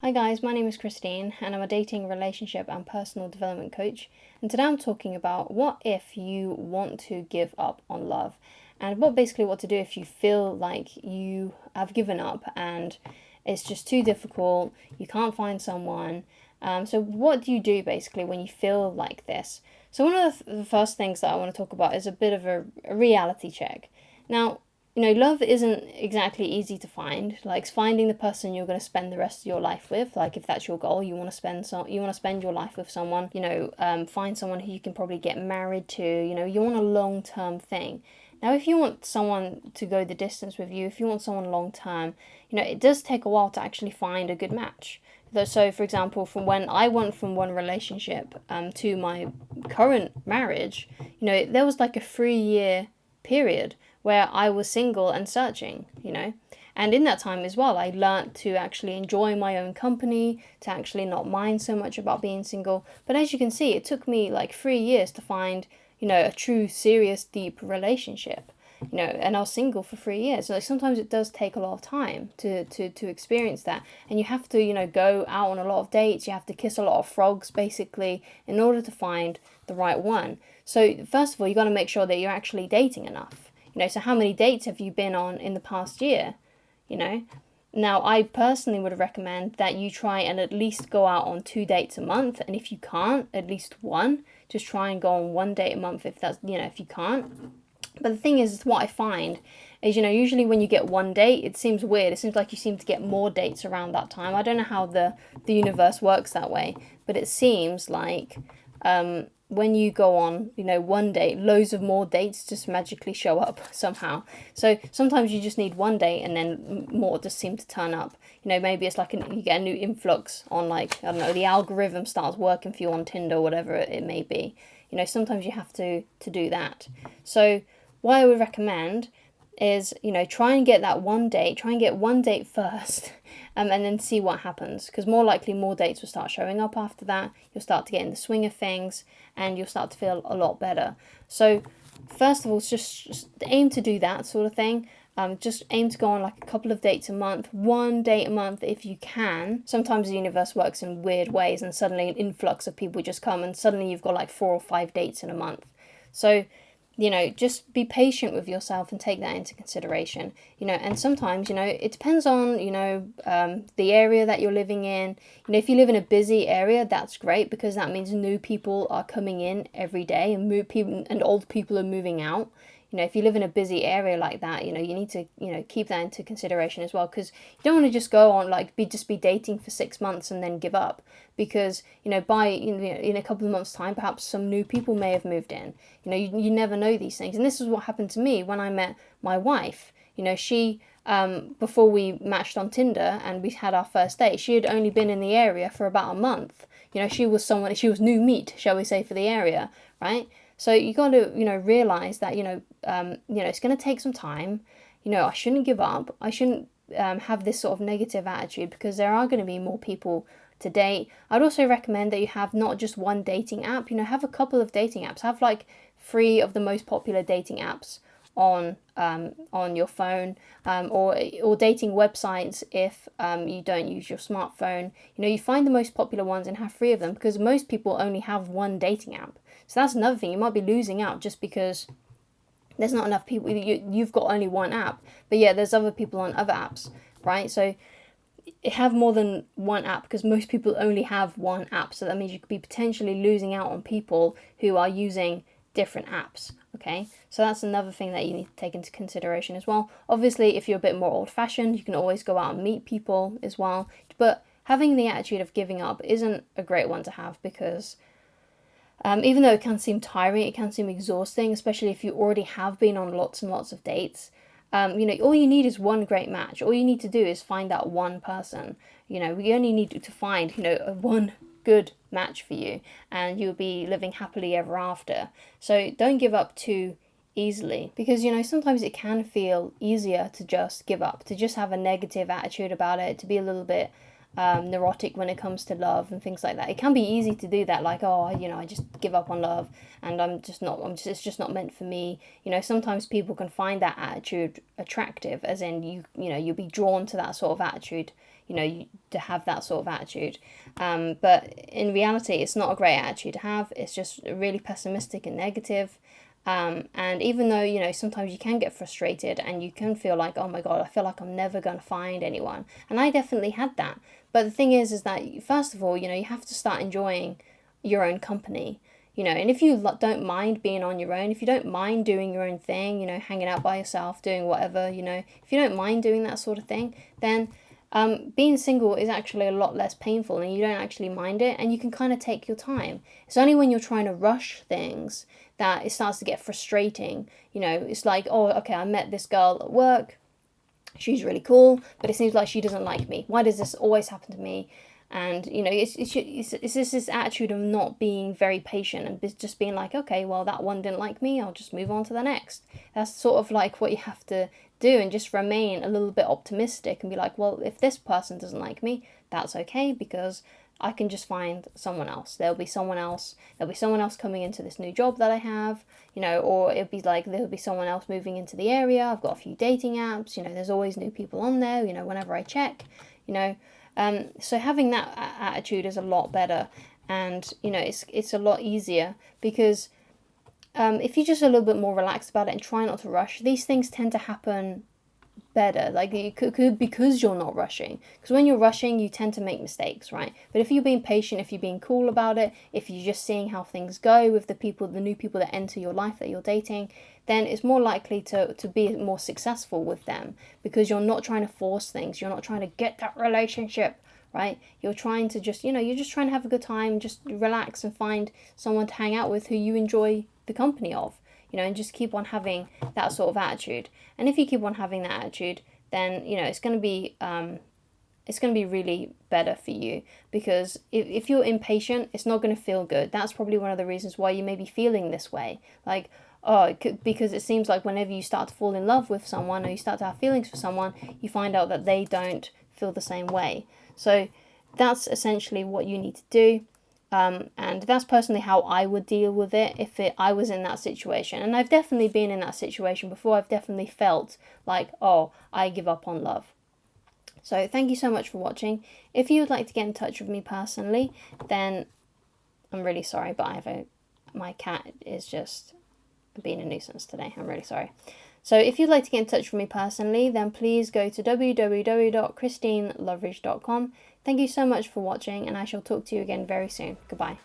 Hi guys, my name is Christine and I'm a dating, relationship and personal development coach. And today I'm talking about what if you want to give up on love and what to do if you feel like you have given up and it's just too difficult, you can't find someone. So what do you do basically when you feel like this? So one of the first things that I want to talk about is a bit of a reality check. Now, love isn't exactly easy to find. Like finding the person you're going to spend the rest of your life with. Like if that's your goal, you want to spend your life with someone. Find someone who you can probably get married to. You want a long term thing. Now, if you want someone to go the distance with you, if you want someone long term, it does take a while to actually find a good match. So, for example, from when I went from one relationship to my current marriage, there was like a 3 year period where I was single and searching. And in that time as well, I learnt to actually enjoy my own company, to actually not mind so much about being single. But as you can see, it took me like 3 years to find, a true, serious, deep relationship. And I was single for 3 years. So like, sometimes it does take a lot of time to experience that. And you have to, go out on a lot of dates. You have to kiss a lot of frogs, basically, in order to find the right one. So first of all, you got to make sure that you're actually dating enough. So how many dates have you been on in the past year? Now, I personally would recommend that you try and at least go out on 2 dates a month. And if you can't, at least one. Just try and go on 1 date a month if you can't. But the thing is, what I find is, usually when you get one date, it seems weird. It seems like you seem to get more dates around that time. I don't know how the universe works that way, but it seems like when you go on, one date, loads of more dates just magically show up somehow. So sometimes you just need one date and then more just seem to turn up. Maybe it's like you get a new influx on, like, I don't know, the algorithm starts working for you on Tinder or whatever it may be. Sometimes you have to do that. So what I would recommend is, try and get that one date, try and get one date first, and then see what happens. Because more likely more dates will start showing up after that. You'll start to get in the swing of things and you'll start to feel a lot better. So first of all, just aim to do that sort of thing. Just aim to go on like a couple of dates a month, 1 date a month if you can. Sometimes the universe works in weird ways and suddenly an influx of people just come and suddenly you've got like 4 or 5 dates in a month. So just be patient with yourself and take that into consideration. And sometimes, it depends on, the area that you're living in. If you live in a busy area, that's great because that means new people are coming in every day and old people are moving out. If you live in a busy area like that, you need to, keep that into consideration as well, because you don't want to just go on be dating for 6 months and then give up, because by in a couple of months' time, perhaps some new people may have moved in. You never know these things, and this is what happened to me when I met my wife. She before we matched on Tinder and we had our first date, she had only been in the area for about a month. She was new meat, shall we say, for the area, right? So you got to, realize that, it's going to take some time. I shouldn't give up. I shouldn't have this sort of negative attitude because there are going to be more people to date. I'd also recommend that you have not just one dating app. Have a couple of dating apps. Have like 3 of the most popular dating apps on your phone, or dating websites if you don't use your smartphone. You find the most popular ones and have 3 of them, because most people only have one dating app. So that's another thing. You might be losing out just because there's not enough people. You've got only one app, but yeah, there's other people on other apps, right? So have more than one app, because most people only have one app. So that means you could be potentially losing out on people who are using different apps. Okay, so that's another thing that you need to take into consideration as well. Obviously, if you're a bit more old-fashioned, you can always go out and meet people as well. But having the attitude of giving up isn't a great one to have, because even though it can seem tiring, it can seem exhausting, especially if you already have been on lots and lots of dates. All you need is one great match. All you need to do is find that one person. We only need to find, one good match for you, and you'll be living happily ever after. So don't give up too easily, because sometimes it can feel easier to just give up, to just have a negative attitude about it, to be a little bit neurotic when it comes to love and things like that. It can be easy to do that, like, oh, I just give up on love and it's just not meant for me. Sometimes people can find that attitude attractive, as in you'll be drawn to that sort of attitude, to have that sort of attitude. But in reality, it's not a great attitude to have. It's just really pessimistic and negative. And even though, sometimes you can get frustrated and you can feel like, oh my God, I feel like I'm never going to find anyone. And I definitely had that. But the thing is that, first of all, you have to start enjoying your own company. And if you don't mind being on your own, if you don't mind doing your own thing, hanging out by yourself, doing whatever, if you don't mind doing that sort of thing, then being single is actually a lot less painful and you don't actually mind it, and you can kind of take your time. It's only when you're trying to rush things that it starts to get frustrating. It's like, oh, okay, I met this girl at work. She's really cool, but it seems like she doesn't like me. Why does this always happen to me? And it's just this attitude of not being very patient and just being like, okay, well, that one didn't like me, I'll just move on to the next. That's sort of like what you have to do, and just remain a little bit optimistic and be like, well, if this person doesn't like me, that's okay, because I can just find someone else. There'll be someone else coming into this new job that I have, or it'll be like there'll be someone else moving into the area. I've got a few dating apps, there's always new people on there, whenever I check, so having that attitude is a lot better, and it's a lot easier, because if you're just a little bit more relaxed about it and try not to rush, these things tend to happen better. Like, you could because you're not rushing. Because when you're rushing, you tend to make mistakes, right? But if you're being patient, if you're being cool about it, if you're just seeing how things go with the new people that enter your life that you're dating, then it's more likely to be more successful with them, because you're not trying to force things. You're not trying to get that relationship, right? You're trying to just, you're just trying to have a good time, just relax and find someone to hang out with who you enjoy the company of, and just keep on having that sort of attitude. And if you keep on having that attitude, then, it's going to be really better for you, because if you're impatient, it's not going to feel good. That's probably one of the reasons why you may be feeling this way. Like, because it seems like whenever you start to fall in love with someone, or you start to have feelings for someone, you find out that they don't feel the same way. So that's essentially what you need to do. And that's personally how I would deal with it if I was in that situation. And I've definitely been in that situation before. I've definitely felt like, oh, I give up on love. So thank you so much for watching. If you would like to get in touch with me personally, then I'm really sorry, but my cat is just being a nuisance today. I'm really sorry. So if you'd like to get in touch with me personally, then please go to www.christineloveridge.com. Thank you so much for watching, and I shall talk to you again very soon. Goodbye.